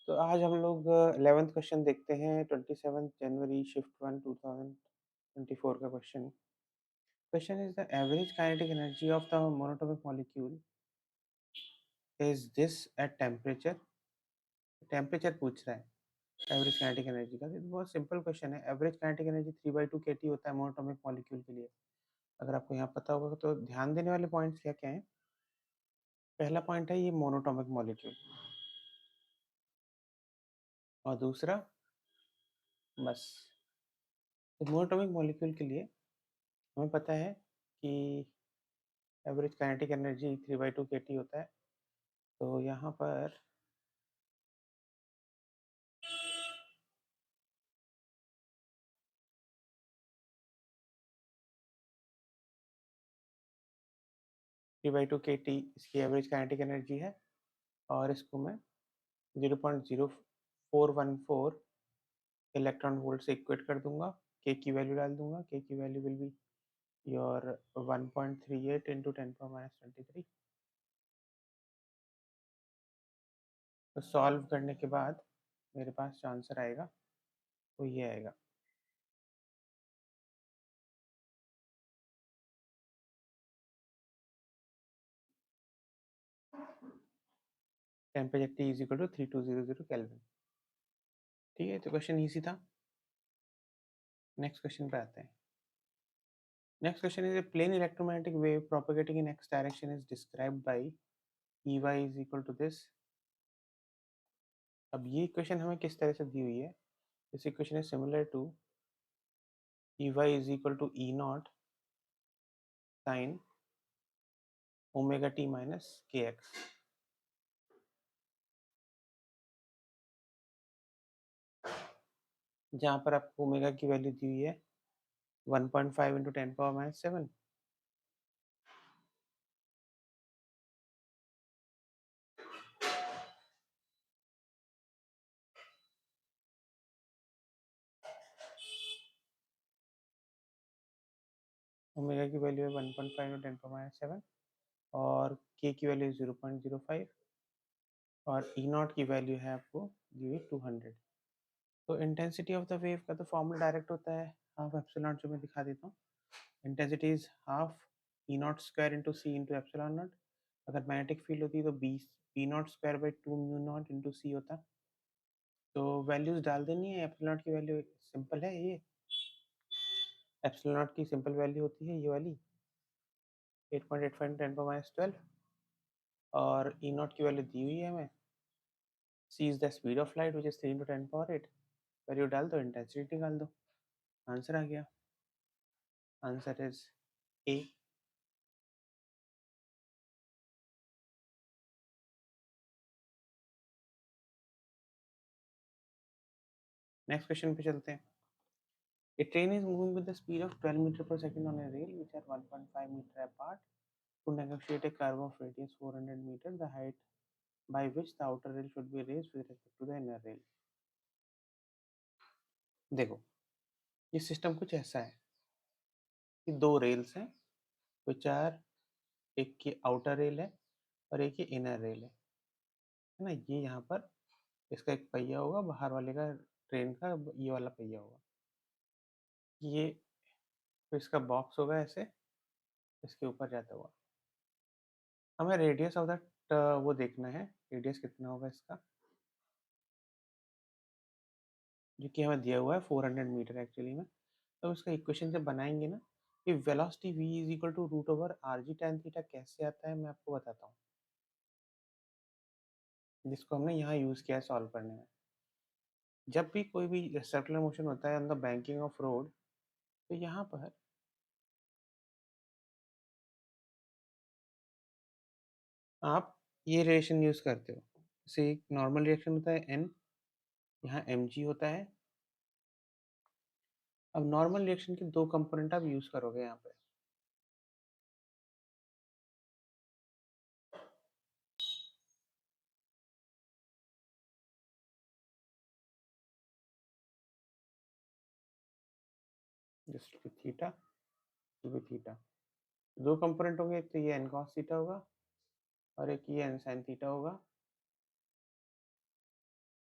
तो आज हम लोग 11th क्वेश्चन देखते हैं 27 जनवरी शिफ्ट 1 2024 का question. Question is the average kinetic energy of the monatomic molecule is this at temperature. Temperature पूछ रहा है एवरेज काइनेटिक एनर्जी का। तो बहुत सिंपल क्वेश्चन है। एवरेज काइनेटिक एनर्जी 3/2 kT होता है मोनोटोमिक मॉलिक्यूल के लिए। अगर आपको यहाँ पता होगा तो ध्यान देने वाले पॉइंट्स क्या क्या हैं। पहला पॉइंट है ये मोनोटोमिक मॉलिक्यूल, और दूसरा बस मोनोटोमिक मॉलिक्यूल के लिए हमें पता है कि एवरेज काइनेटिक एनर्जी 3/2 kT होता है। तो यहाँ पर 3/2 kT इसकी एवरेज काइनेटिक एनर्जी है, और इसको मैं 0.0414 इलेक्ट्रॉन वोल्ट से इक्वेट कर दूंगा। के की वैल्यू डाल दूंगा। के की value will be your 1.38 into 10⁻23। तो सॉल्व करने के बाद मेरे पास जो आंसर आएगा वो ये आएगा। Temperature T is equal to 3200 kelvin. ठीक है, तो क्वेश्चन ईजी था। नेक्स्ट क्वेश्चन पे आते हैं। Next question is a plane electromagnetic wave propagating in x direction is described by EY is equal to this. अब ये इक्वेशन हमें किस तरह से दी हुई है। This equation is similar to EY is equal to E naught sine omega t minus k x. जहाँ पर आपको ओमेगा की वैल्यू दी हुई है 1.5 इंटू 10⁻⁷। ओमेगा की वैल्यू है 1.5 इंटू 10⁻⁷, और के की वैल्यू 0.05, और ई नॉट की वैल्यू है आपको दी हुई 200। तो इंटेंसिटी ऑफ द वेव का तो फॉर्मूला डायरेक्ट होता है हाफ एप्सिलॉन, जो मैं दिखा देता हूँ। Intensity is half E nought square into C into epsilon nought. अगर मैग्नेटिक फील्ड होती है तो B nought square by 2 mu nought into C होता। तो वैल्यूज डाल देनी है। एप्सिलॉन नॉट की वैल्यू सिंपल है, ये एप्सिलॉन नॉट की सिंपल वैल्यू होती है ये वाली 8.85 10⁻12, और ई नॉट की वैल्यू दी हुई है हमें। C is the speed of light which is 3 into 10⁸। Value डाल दो, इंटेंसिटी निकाल दो, आंसर आ गया। Answer is A. Next question पे चलते हैं। A train is moving with the speed of 12 meter per second on a rail which are 1.5 meter apart. To negotiate a curve of radius 400 meter, the height by which the outer rail should be raised with respect to the inner rail. देखो, ये system कुछ ऐसा है कि दो rails हैं which are, एक की आउटर रेल है और एक की इनर रेल है ना। ये यहाँ पर इसका एक पहिया होगा, बाहर वाले का ट्रेन का ये वाला पहिया होगा। ये तो इसका बॉक्स होगा ऐसे इसके ऊपर जाता हुआ। हमें रेडियस ऑफ दैट वो देखना है, रेडियस कितना होगा इसका, जो कि हमें दिया हुआ है 400 मीटर एक्चुअली में। तो इसका इक्वेशन जब बनाएंगे ना, कि velocity v is equal to root over r g tan theta कैसे आता है मैं आपको बताता हूँ, जिसको हमने यहाँ यूज किया है सॉल्व करने में। जब भी कोई भी सर्कुलर मोशन होता है on the banking of road, तो यहाँ पर आप ये रिलेशन यूज करते हो। जैसे एक नॉर्मल रिएक्शन होता है n, यहाँ mg होता है। अब नॉर्मल रिएक्शन के दो कंपोनेंट आप यूज करोगे यहाँ पे। Just theta to be theta, दो कंपोनेंट होंगे, एक तो ये n cos थीटा होगा और एक ये n sin थीटा होगा।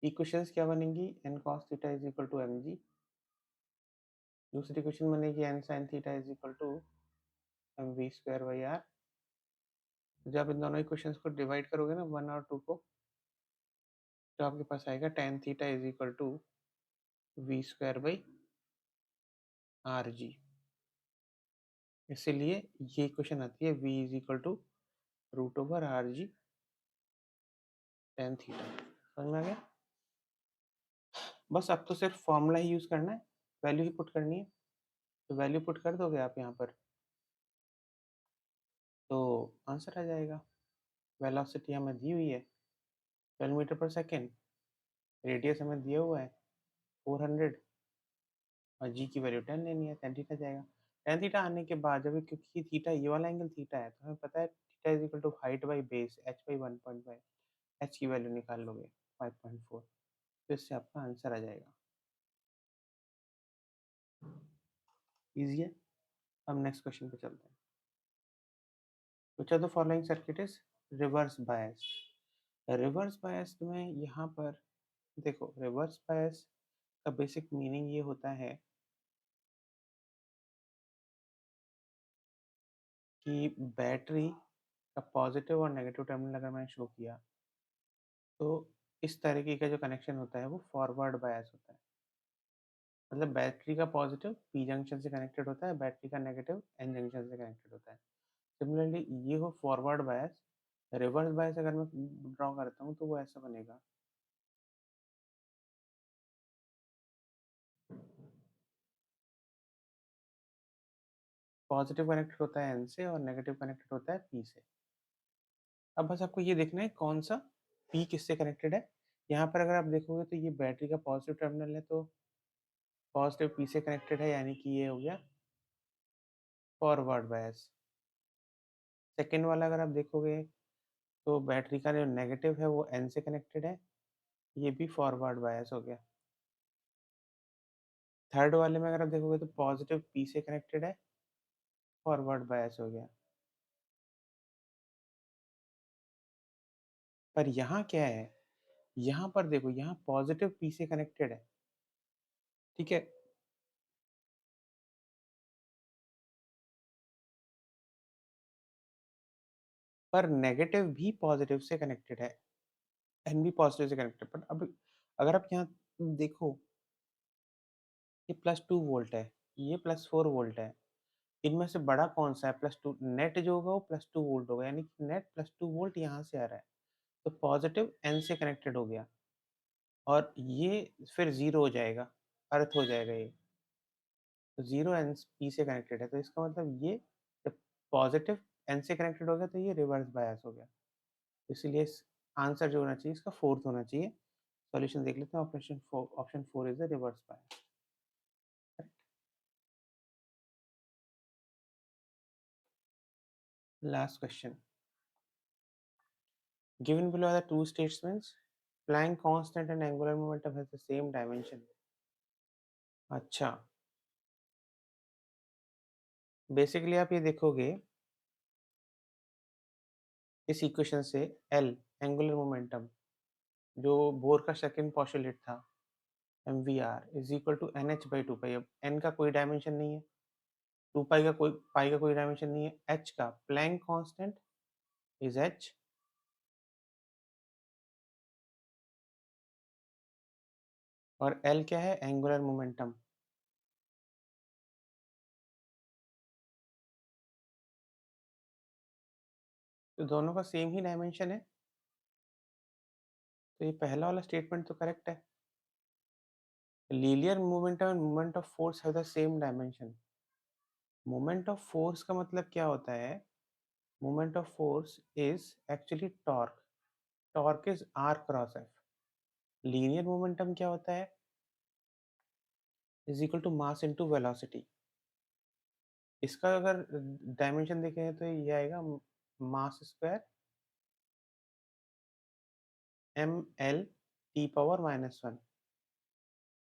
इक्वेशंस क्या बनेंगी, n cos theta is equal to m g, दूसरी इक्वेशन बनेगी n sine theta is equal to m v square by r. जब इन दोनों इक्वेशंस को डिवाइड करोगे ना 1 और 2 को, तो आपके पास आएगा tan theta is equal to v square by r g. इसीलिए ये इक्वेशन आती है v is equal to root over r g tan theta. समझ में आ गया? बस अब तो सिर्फ फॉर्मूला ही यूज करना है, वैल्यू ही पुट करनी है। तो वैल्यू पुट कर दोगे आप यहाँ पर, तो आंसर आ जाएगा। वेलोसिटी हमें दी हुई है 12 मीटर पर सेकेंड, रेडियस हमें दिया हुआ है 400, और जी की वैल्यू 10 लेनी है, 10 थीटा जाएगा। 10 थीटा आने के बाद जब, क्योंकि थीटा ये वाला एंगल थीटा है, तो हमें पता है theta is equal to height by base h by 1.5, h की वैल्यू निकाल लोगे 5.4, तो इससे आपका आंसर आ जाएगा। इजी है। अब नेक्स्ट क्वेश्चन पे चलते हैं। Which of the following circuit is reverse bias. Reverse bias में यहाँ पर देखो, रिवर्स बायस का बेसिक मीनिंग ये होता है कि बैटरी का पॉजिटिव और नेगेटिव टर्मिनल अगर मैंने शो किया, तो इस तरीके का जो कनेक्शन होता है वो फॉरवर्ड बायस होता है। मतलब बैटरी का पॉजिटिव पी जंक्शन से कनेक्टेड होता है, बैटरी का नेगेटिव एन जंक्शन से कनेक्टेड होता है। सिमिलरली ये हो फॉरवर्ड बायस। रिवर्स बायस अगर मैं ड्रॉ करता हूँ तो वो ऐसा बनेगा, पॉजिटिव कनेक्टेड होता है एन से और नेगेटिव कनेक्टेड होता है पी से। अब बस आपको ये देखना है कौन सा पी किससे कनेक्टेड है। यहाँ पर अगर आप देखोगे तो ये बैटरी का पॉजिटिव टर्मिनल है, तो पॉजिटिव पी से कनेक्टेड है, यानी कि ये हो गया फॉरवर्ड बायस। सेकेंड वाला अगर आप देखोगे तो बैटरी का जो नेगेटिव है वो एन से कनेक्टेड है, ये भी फॉरवर्ड बायस हो गया। थर्ड वाले में अगर आप देखोगे तो पॉजिटिव पी से कनेक्टेड है, फॉरवर्ड बायस हो गया। पर यहाँ क्या है, यहाँ पर देखो, यहाँ पॉजिटिव पी से कनेक्टेड है, ठीक है, पर नेगेटिव भी पॉजिटिव से कनेक्टेड है, एन भी पॉजिटिव से कनेक्टेड। पर अब अगर आप यहाँ देखो, ये +2 वोल्ट है, ये +4 वोल्ट है, इनमें से बड़ा कौन सा है? +2 नेट जो होगा वो +2 वोल्ट होगा, यानी कि नेट +2 वोल्ट यहाँ से आ रहा है, तो पॉजिटिव एन से कनेक्टेड हो गया, और ये फिर जीरो हो जाएगा, अर्थ हो जाएगा ये, तो जीरो एन पी से कनेक्टेड है, तो इसका मतलब ये जब पॉजिटिव एन से कनेक्टेड हो गया तो ये रिवर्स बायस हो गया। इसीलिए आंसर जो होना चाहिए इसका फोर्थ होना चाहिए। सॉल्यूशन देख लेते हैं, option four is the reverse bias. Last question, given below are the two statements, Planck constant and angular momentum has the same dimension। अच्छा, बेसिकली आप ये देखोगे इस इक्वेशन से, L एंगुलर मोमेंटम जो बोर का सेकंड पोस्टुलेट था, mvr is equal to nh by 2 pi. अब n का कोई डायमेंशन नहीं है, 2 पाई का कोई डायमेंशन नहीं है, h का प्लैंक कांस्टेंट इज h, और L क्या है? Angular momentum. तो दोनों का सेम ही डायमेंशन है, तो ये पहला वाला स्टेटमेंट तो करेक्ट है। Linear momentum and moment of force have the same dimension. Moment of force का मतलब क्या होता है? Moment of force is actually torque, torque is R cross F. Linear momentum क्या होता है? Is equal to mass into velocity. इसका अगर डायमेंशन देखें तो ये आएगा mass square M L T power -1।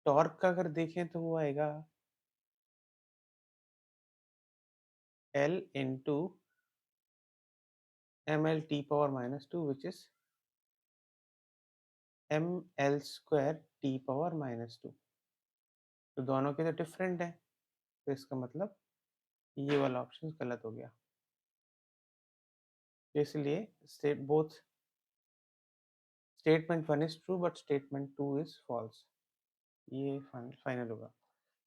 Torque का अगर देखें तो वो आएगा L into M L T power -2 which is m l square t power -2। तो दोनों के तो डिफरेंट है, तो इसका मतलब ये वाला ऑप्शन गलत हो गया। इसलिए statement 1 is true but statement 2 is false. ये फाइनल होगा,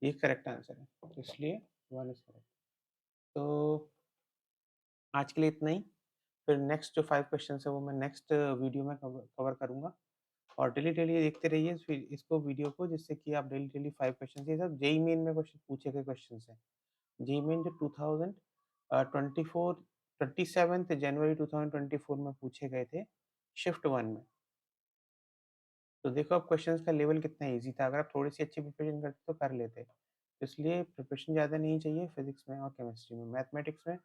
ये करेक्ट आंसर है, इसलिए 1 इज करेक्ट। तो आज के लिए इतना ही। फिर नेक्स्ट जो 5 क्वेश्चन है वो मैं नेक्स्ट वीडियो में कवर करूँगा। और डेली देखते रहिए फिर इसको वीडियो को, जिससे कि आप डेली 5 क्वेश्चन, ये सब जेईई मेन में क्वेश्चन पूछे गए क्वेश्चन हैं। जेईई मेन जो 2024 27 जनवरी 2024 में पूछे गए थे शिफ्ट 1 में। तो देखो अब क्वेश्चंस का लेवल कितना ईज़ी था, अगर आप थोड़ी-सी अच्छी प्रिपरेशन करते तो कर लेते। इसलिए प्रिपरेशन ज़्यादा नहीं चाहिए फिज़िक्स में और केमिस्ट्री में, मैथमेटिक्स में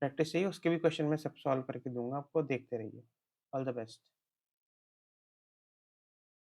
प्रैक्टिस चाहिए, उसके भी क्वेश्चन मैं सब सॉल्व करके दूँगा आपको, देखते रहिए। All the best.